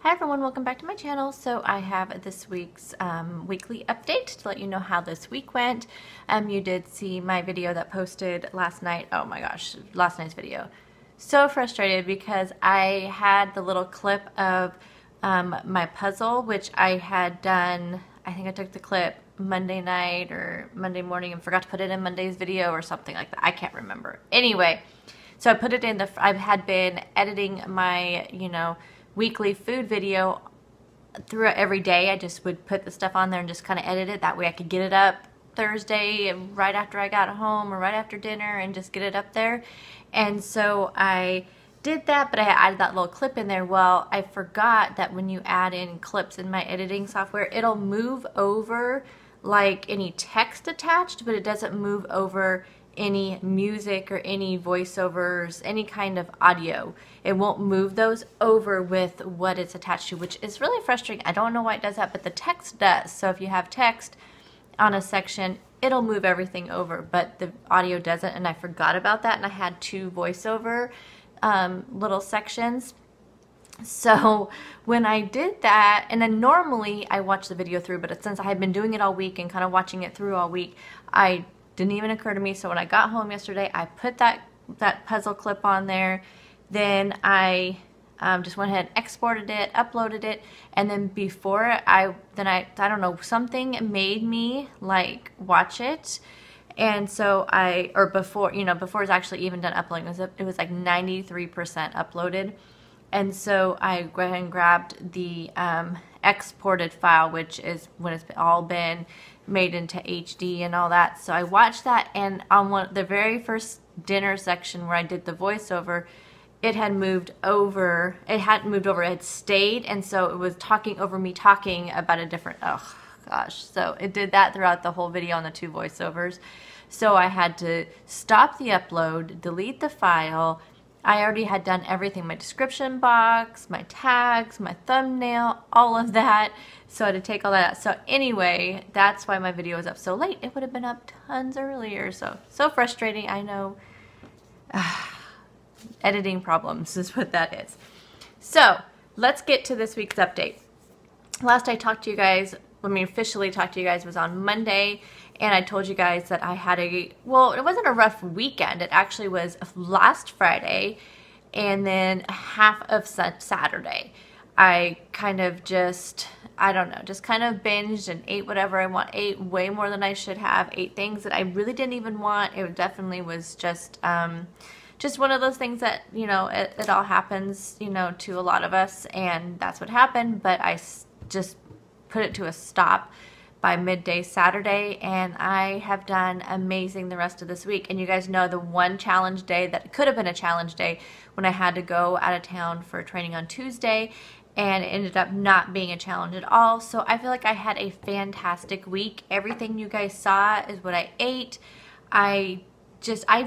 Hi everyone, welcome back to my channel. So I have this week's weekly update to let you know how this week went. You did see my video that posted last night. Oh my gosh, last night's video. So frustrated because I had the little clip of my puzzle, which I had done. I think I took the clip Monday night or Monday morning and forgot to put it in Monday's video or something like that. I can't remember. Anyway, so I put it in I had been editing my, weekly food video throughout every day. I just would put the stuff on there and just kind of edit it. That way I could get it up Thursday right after I got home or right after dinner and just get it up there. And so I did that, but I added that little clip in there. Well, I forgot that when you add in clips in my editing software, it'll move over like any text attached, but it doesn't move over any music or any voiceovers, any kind of audio. It won't move those over with what it's attached to, which is really frustrating. I don't know why it does that, but the text does. So if you have text on a section, it'll move everything over, but the audio doesn't, and I forgot about that, and I had two voiceover little sections. So when I did that, and then normally I watch the video through, but since I had been doing it all week and kind of watching it through all week, I didn't even occur to me. So when I got home yesterday, I put that puzzle clip on there. Then I just went ahead and exported it, uploaded it, and then I don't know, something made me like watch it. And so before it's actually even done uploading, it was like 93% uploaded. And so I went ahead and grabbed the exported file, which is when it's all been made into HD and all that. So I watched that, and on the very first dinner section where I did the voiceover, it had moved over. It hadn't moved over, it had stayed, and so it was talking over me talking about a different, oh gosh. So it did that throughout the whole video on the two voiceovers. So I had to stop the upload, delete the file. I already had done everything, my description box, my tags, my thumbnail, all of that. So I had to take all that out. So anyway, that's why my video was up so late. It would have been up tons earlier. So frustrating, I know. Editing problems is what that is. So let's get to this week's update. Last I talked to you guys, officially talked to you guys, was on Monday, and I told you guys that I had it wasn't a rough weekend. It actually was last Friday and then half of Saturday. I kind of just kind of binged and ate whatever I want, ate way more than I should have, ate things that I really didn't even want. It definitely was just one of those things that, it all happens, to a lot of us, and that's what happened, but I just put it to a stop by midday Saturday, and I have done amazing the rest of this week. And you guys know the one challenge day that could have been a challenge day when I had to go out of town for training on Tuesday, and it ended up not being a challenge at all. So I feel like I had a fantastic week. Everything you guys saw is what I ate. I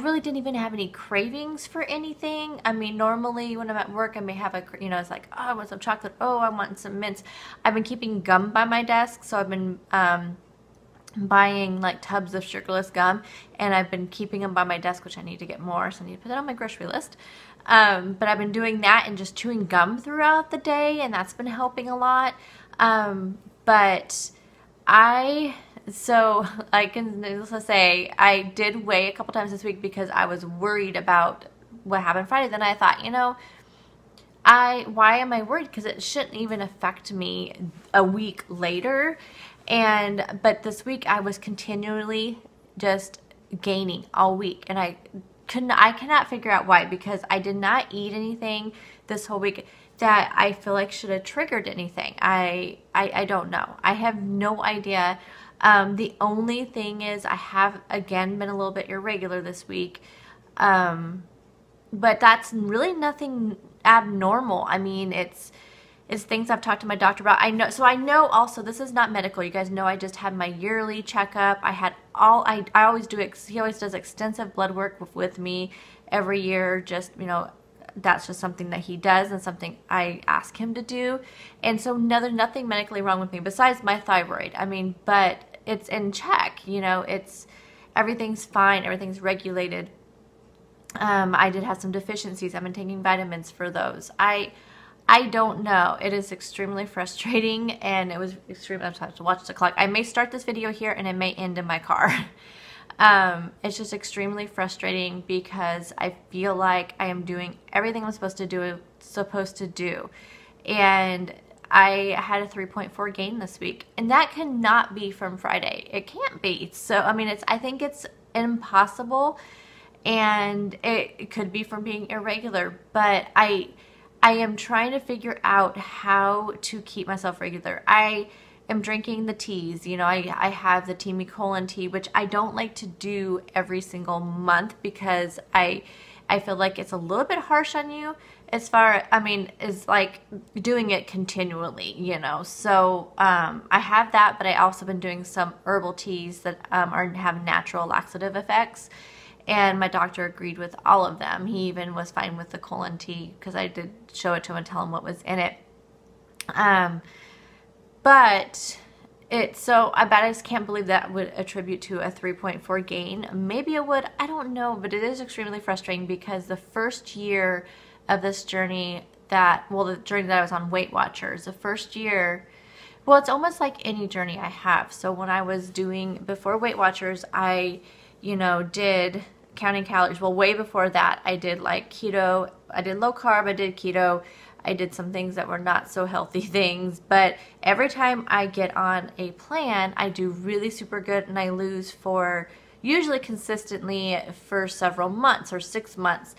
really didn't even have any cravings for anything. I mean, normally when I'm at work, I may have it's like, oh, I want some chocolate. Oh, I want some mints. I've been keeping gum by my desk, so I've been buying like tubs of sugarless gum, and I've been keeping them by my desk, which I need to get more, so I need to put that on my grocery list. But I've been doing that and just chewing gum throughout the day, and that's been helping a lot. So I can just say I did weigh a couple times this week because I was worried about what happened Friday. Then I thought, why am I worried? Because it shouldn't even affect me a week later. But this week I was continually just gaining all week, and I cannot figure out why, because I did not eat anything this whole week that I feel like should have triggered anything. I don't know. I have no idea. The only thing is I have, again, been a little bit irregular this week, but that's really nothing abnormal. I mean, it's things I've talked to my doctor about. I know also, this is not medical. You guys know I just had my yearly checkup. I always do, he always does extensive blood work with me every year. Just, that's just something that he does and something I ask him to do. And so nothing medically wrong with me besides my thyroid. I mean, but it's in check, everything's fine, everything's regulated. I did have some deficiencies. I've been taking vitamins for those. I don't know. It is extremely frustrating, and it was extremely, I have to watch the clock. I may start this video here and it may end in my car. It's just extremely frustrating because I feel like I am doing everything I'm supposed to do. And I had a 3.4 gain this week, and that cannot be from Friday. It can't be. So, I mean, I think it's impossible, and it could be from being irregular, but I am trying to figure out how to keep myself regular. I am drinking the teas. You know, I have the Teami Colon tea, which I don't like to do every single month because I feel like it's a little bit harsh on you as far, I mean, is like doing it continually, you know. So I have that, but I also been doing some herbal teas that have natural laxative effects. And my doctor agreed with all of them. He even was fine with the colon tea because I did show it to him and tell him what was in it. But I just can't believe that would attribute to a 3.4 gain. Maybe it would, I don't know, but it is extremely frustrating because the first year of this journey the journey that I was on Weight Watchers, the first year, well, it's almost like any journey I have. So when I was before Weight Watchers, I, did counting calories. Well, way before that, I did like keto, I did low carb, I did keto, I did some things that were not so healthy things, but every time I get on a plan, I do really super good and I lose for usually consistently for several months or 6 months.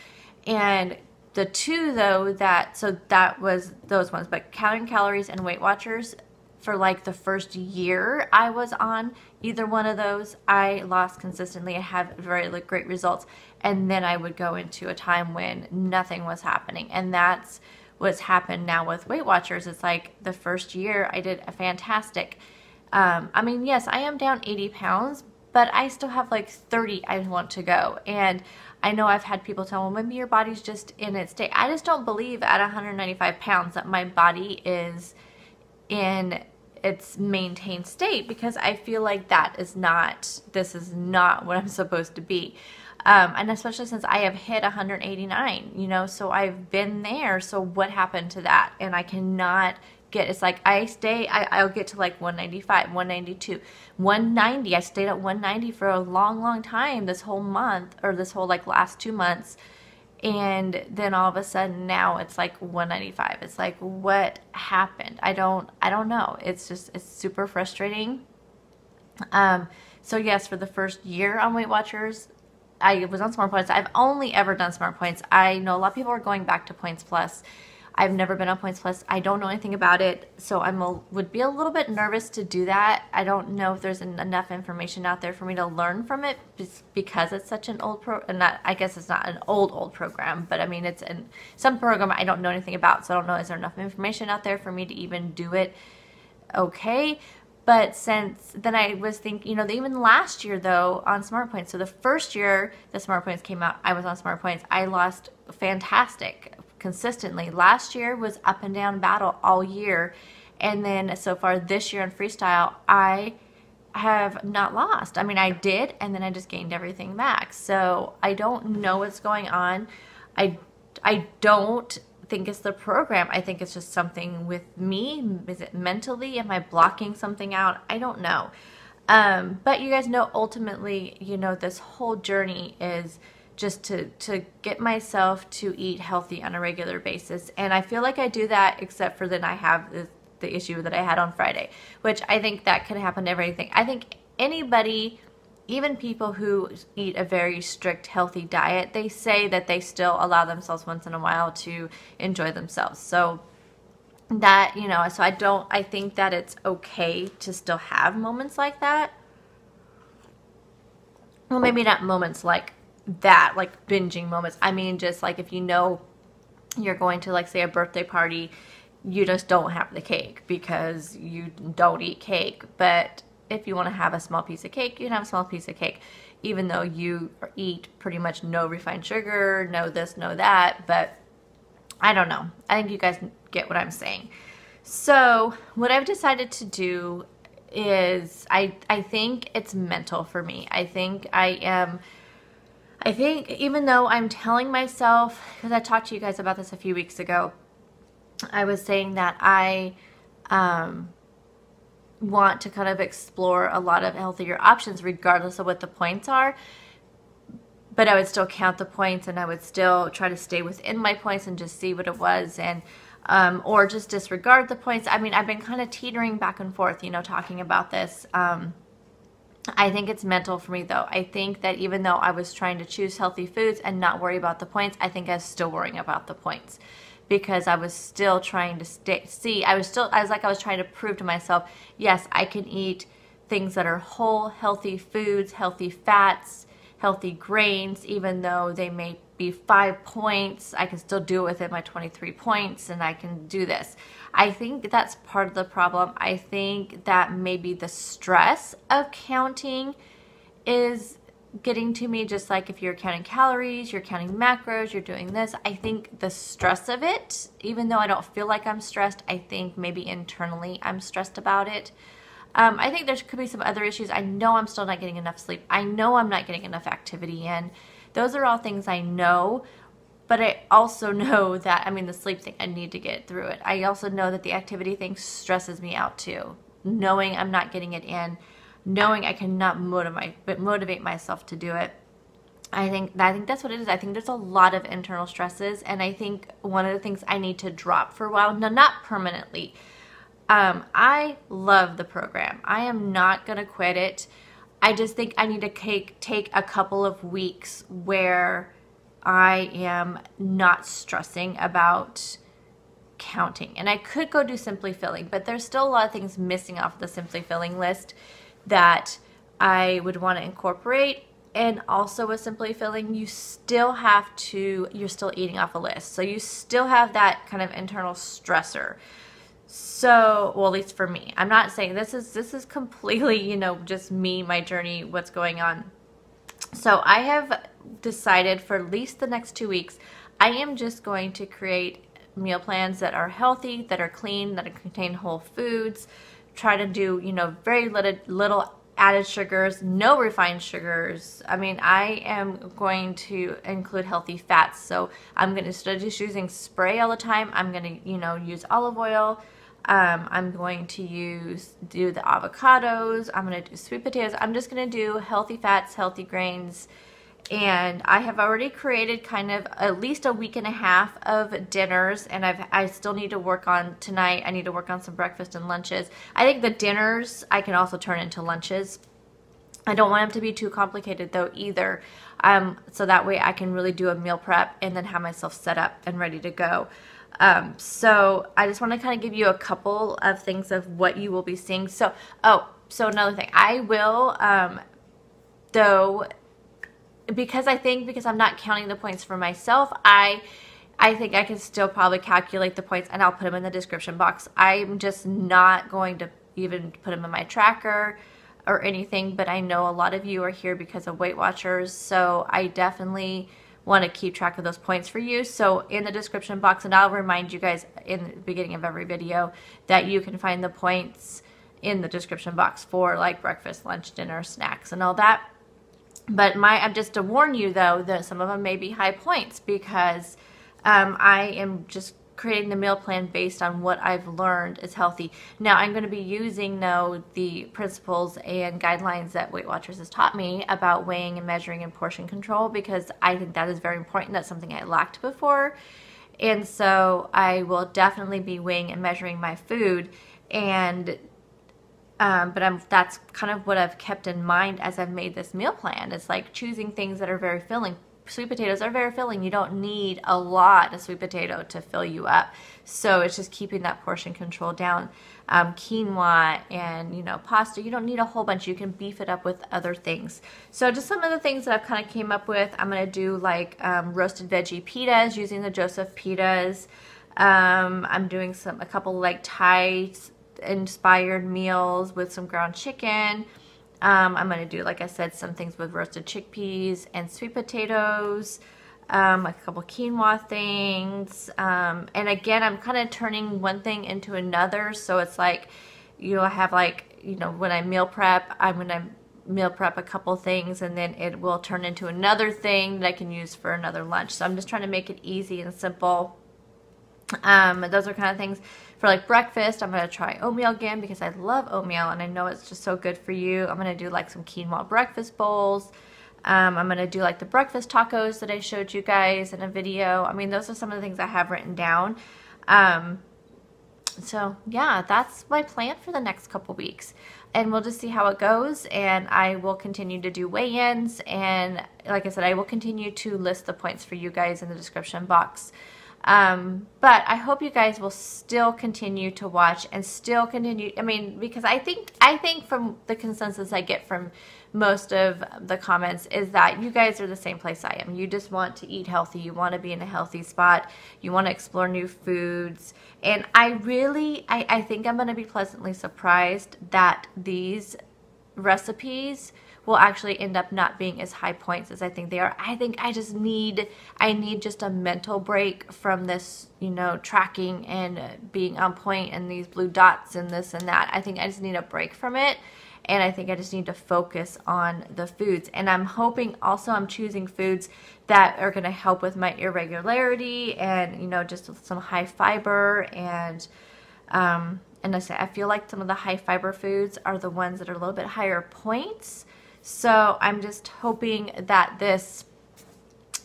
And the two though, that was those ones, but counting calories and Weight Watchers, for like the first year I was on either one of those, I lost consistently and had very great results. And then I would go into a time when nothing was happening. And that's what's happened now with Weight Watchers. It's like the first year I did a fantastic. I mean, yes, I am down 80 pounds, but I still have like 30 I want to go. And I know I've had people tell me, maybe your body's just in its state. I just don't believe at 195 pounds that my body is in its maintained state, because I feel like this is not what I'm supposed to be. And especially since I have hit 189, so I've been there. So what happened to that? And I cannot it's like I'll get to like 195, 192, 190. I stayed at 190 for a long, long time this whole month, or this whole like last 2 months. And then all of a sudden now it's like 195. It's like, what happened? I don't know. It's super frustrating. So yes, for the first year on Weight Watchers, I was on Smart Points. I've only ever done Smart Points. I know a lot of people are going back to Points Plus. I've never been on Points Plus. I don't know anything about it, so would be a little bit nervous to do that. I don't know if there's enough information out there for me to learn from it, because it's such an old I guess it's not an old program, but I mean, it's some program I don't know anything about, so I don't know, is there enough information out there for me to even do it okay? But since then I was thinking, even last year though on Smart Points, so the first year the Smart Points came out, I was on Smart Points, I lost fantastic consistently. Last year was up and down battle all year, and then so far this year in freestyle I have not lost. I mean, I did, and then I just gained everything back. So I don't know what's going on. I don't think it's the program. I think it's just something with me. Is it mentally? Am I blocking something out? I don't know. But you guys know, ultimately, this whole journey is just to get myself to eat healthy on a regular basis. And I feel like I do that, except for then I have the issue that I had on Friday, which I think that can happen to everything. I think anybody, even people who eat a very strict healthy diet, they say that they still allow themselves once in a while to enjoy themselves. So that, so I think that it's okay to still have moments like that. Well, maybe not moments like that, like binging moments. I mean, just like if you're going to, like, say, a birthday party, you just don't have the cake because you don't eat cake. But if you want to have a small piece of cake, you can have a small piece of cake, even though you eat pretty much no refined sugar, no this, no that. But I don't know. I think you guys get what I'm saying. So what I've decided to do is I think it's mental for me. I think even though I'm telling myself, because I talked to you guys about this a few weeks ago, I was saying that I want to kind of explore a lot of healthier options regardless of what the points are. But I would still count the points, and I would still try to stay within my points and just see what it was, and or just disregard the points. I mean, I've been kind of teetering back and forth, you know, talking about this. I think it's mental for me, though. I think that even though I was trying to choose healthy foods and not worry about the points, I think I was still worrying about the points, because I was still trying to I was trying to prove to myself, yes, I can eat things that are whole, healthy foods, healthy fats, healthy grains, even though they may be 5 points, I can still do it within my 23 points, and I can do this. I think that's part of the problem. I think that maybe the stress of counting is getting to me, just like if you're counting calories, you're counting macros, you're doing this. I think the stress of it, even though I don't feel like I'm stressed, I think maybe internally I'm stressed about it. I think there could be some other issues. I know I'm still not getting enough sleep. I know I'm not getting enough activity in. Those are all things I know, but I also know that, I mean, the sleep thing, I need to get through it. I also know that the activity thing stresses me out too. Knowing I'm not getting it in, knowing I cannot motivate myself to do it. I think that's what it is. I think there's a lot of internal stresses, and I think one of the things I need to drop for a while, no, not permanently. I love the program. I am not going to quit it. I just think I need to take a couple of weeks where I am not stressing about counting. And I could go do Simply Filling, but there's still a lot of things missing off the Simply Filling list that I would want to incorporate. And also with Simply Filling, you're still eating off a list. So you still have that kind of internal stressor. So, well, at least for me, I'm not saying this is completely, you know, just me, my journey, what's going on. So I have decided for at least the next 2 weeks, I am just going to create meal plans that are healthy, that are clean, that contain whole foods, try to do, you know, very little added sugars, no refined sugars. I mean, I am going to include healthy fats. So I'm going to, instead of just using spray all the time, I'm going to, you know, use olive oil. I'm going to do the avocados. I'm going to do sweet potatoes. I'm just going to do healthy fats, healthy grains. And I have already created kind of at least a week and a half of dinners, and I still need to work on tonight. I need to work on some breakfast and lunches. I think the dinners I can also turn into lunches. I don't want them to be too complicated though either, so that way I can really do a meal prep and then have myself set up and ready to go. So I just want to kind of give you a couple of things of what you will be seeing. So another thing, I will, though, because I'm not counting the points for myself, I think I can still probably calculate the points, and I'll put them in the description box. I'm just not going to even put them in my tracker or anything, but I know a lot of you are here because of Weight Watchers, so I definitely want to keep track of those points for you. So in the description box, and I'll remind you guys in the beginning of every video that you can find the points in the description box for like breakfast, lunch, dinner, snacks, and all that. But I'm just to warn you though that some of them may be high points, because I am just creating the meal plan based on what I've learned is healthy. Now I'm going to be using though the principles and guidelines that Weight Watchers has taught me about weighing and measuring and portion control, because I think that is very important. That's something I lacked before. And so I will definitely be weighing and measuring my food, and that's kind of what I've kept in mind as I've made this meal plan. It's like choosing things that are very filling. Sweet potatoes are very filling. You don't need a lot of sweet potato to fill you up. So it's just keeping that portion control down. Quinoa and, you know, pasta, you don't need a whole bunch. You can beef it up with other things. So just some of the things that I've kind of came up with. I'm going to do like roasted veggie pitas using the Joseph pitas. I'm doing a couple like Thai inspired meals with some ground chicken. I'm going to do, like I said, some things with roasted chickpeas and sweet potatoes, a couple quinoa things. And again, I'm kind of turning one thing into another. So it's like, you know, I have like, you know, when I meal prep, I'm going to meal prep a couple things, and then it will turn into another thing that I can use for another lunch. So I'm just trying to make it easy and simple. Those are kind of things. For like breakfast, I'm going to try oatmeal again because I love oatmeal and I know it's just so good for you. I'm going to do like some quinoa breakfast bowls. I'm going to do like the breakfast tacos that I showed you guys in a video. I mean, those are some of the things I have written down. So yeah, that's my plan for the next couple weeks. And we'll just see how it goes, and I will continue to do weigh-ins, and like I said, I will continue to list the points for you guys in the description box. But I hope you guys will still continue to watch and still continue. I mean, because I think from the consensus I get from most of the comments is that you guys are the same place I am. You just want to eat healthy. You want to be in a healthy spot. You want to explore new foods. And I think I'm going to be pleasantly surprised that these recipes will actually end up not being as high points as I think they are. I think I need just a mental break from this, you know, tracking and being on point and these blue dots and this and that. I think I just need a break from it. And I think I just need to focus on the foods. And I'm hoping also I'm choosing foods that are going to help with my irregularity and, you know, just some high fiber. And I feel like some of the high fiber foods are the ones that are a little bit higher points. So I'm just hoping that this,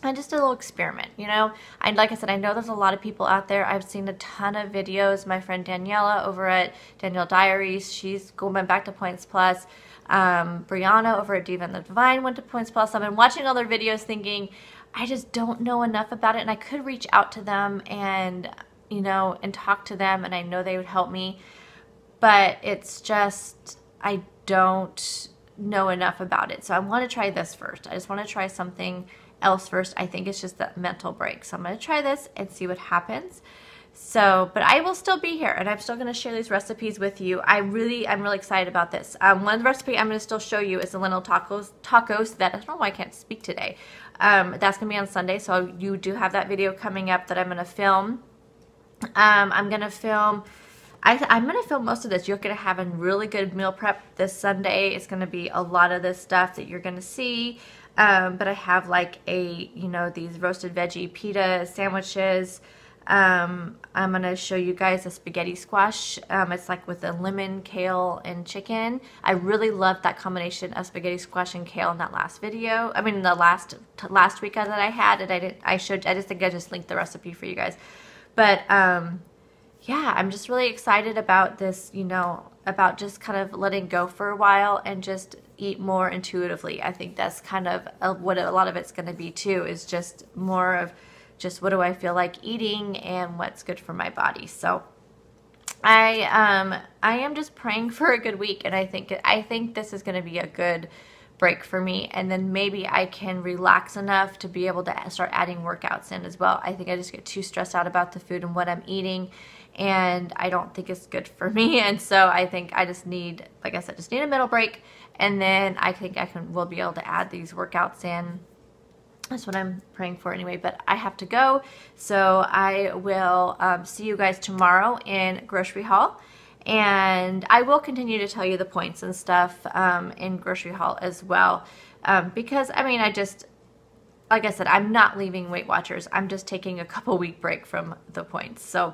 and just a little experiment, you know. And like I said, I know there's a lot of people out there. I've seen a ton of videos. My friend Daniela over at Danielle Diaries, she's going back to Points Plus. Brianna over at Diva and the Divine went to Points Plus. I've been watching all their videos thinking, I just don't know enough about it. And I could reach out to them and, you know, and talk to them. And I know they would help me. But it's just, I don't know enough about it. So I want to try this first. I just want to try something else first. I think it's just that mental break. So I'm going to try this and see what happens. So, but I will still be here and I'm still going to share these recipes with you. I'm really excited about this. One recipe I'm going to still show you is the lentil tacos that, I don't know why I can't speak today. That's going to be on Sunday. So you do have that video coming up that I'm going to film. I'm going to film most of this. You're going to have a really good meal prep this Sunday. It's going to be a lot of this stuff that you're going to see. But I have like these roasted veggie pita sandwiches. I'm going to show you guys a spaghetti squash. It's like with the lemon, kale, and chicken. I really loved that combination of spaghetti squash and kale in that last video. I mean, the last week that I had it. I just think I just linked the recipe for you guys. But, yeah, I'm just really excited about this, you know, about just kind of letting go for a while and just eat more intuitively. I think that's kind of what a lot of it's going to be too, is just more of just what do I feel like eating and what's good for my body. So I am just praying for a good week, and I think this is going to be a good break for me, and then maybe I can relax enough to be able to start adding workouts in as well. I think I just get too stressed out about the food and what I'm eating, and I don't think it's good for me. And so I think I just need, like I said, just need a middle break, and then I think we'll be able to add these workouts in. That's what I'm praying for anyway, but I have to go. So I will see you guys tomorrow in grocery haul. And I will continue to tell you the points and stuff in grocery haul as well. Because, I mean, like I said, I'm not leaving Weight Watchers. I'm just taking a couple week break from the points. So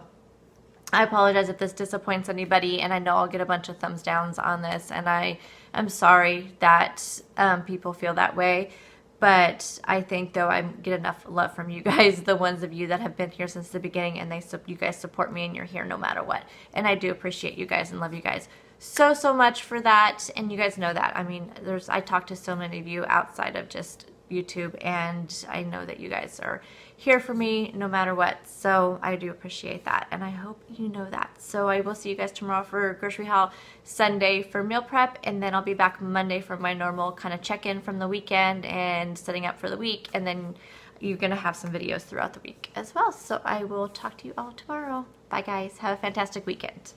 I apologize if this disappoints anybody, and I know I'll get a bunch of thumbs downs on this, and I am sorry that people feel that way. But I think, though, I get enough love from you guys, the ones of you that have been here since the beginning, and you guys support me, and you're here no matter what. And I do appreciate you guys and love you guys so much for that. And you guys know that. I mean, I talk to so many of you outside of just YouTube, and I know that you guys are here for me no matter what. So I do appreciate that, and I hope you know that. So I will see you guys tomorrow for grocery haul, Sunday for meal prep, and then I'll be back Monday for my normal kind of check-in from the weekend and setting up for the week, and then you're gonna have some videos throughout the week as well. So I will talk to you all tomorrow. Bye guys, have a fantastic weekend.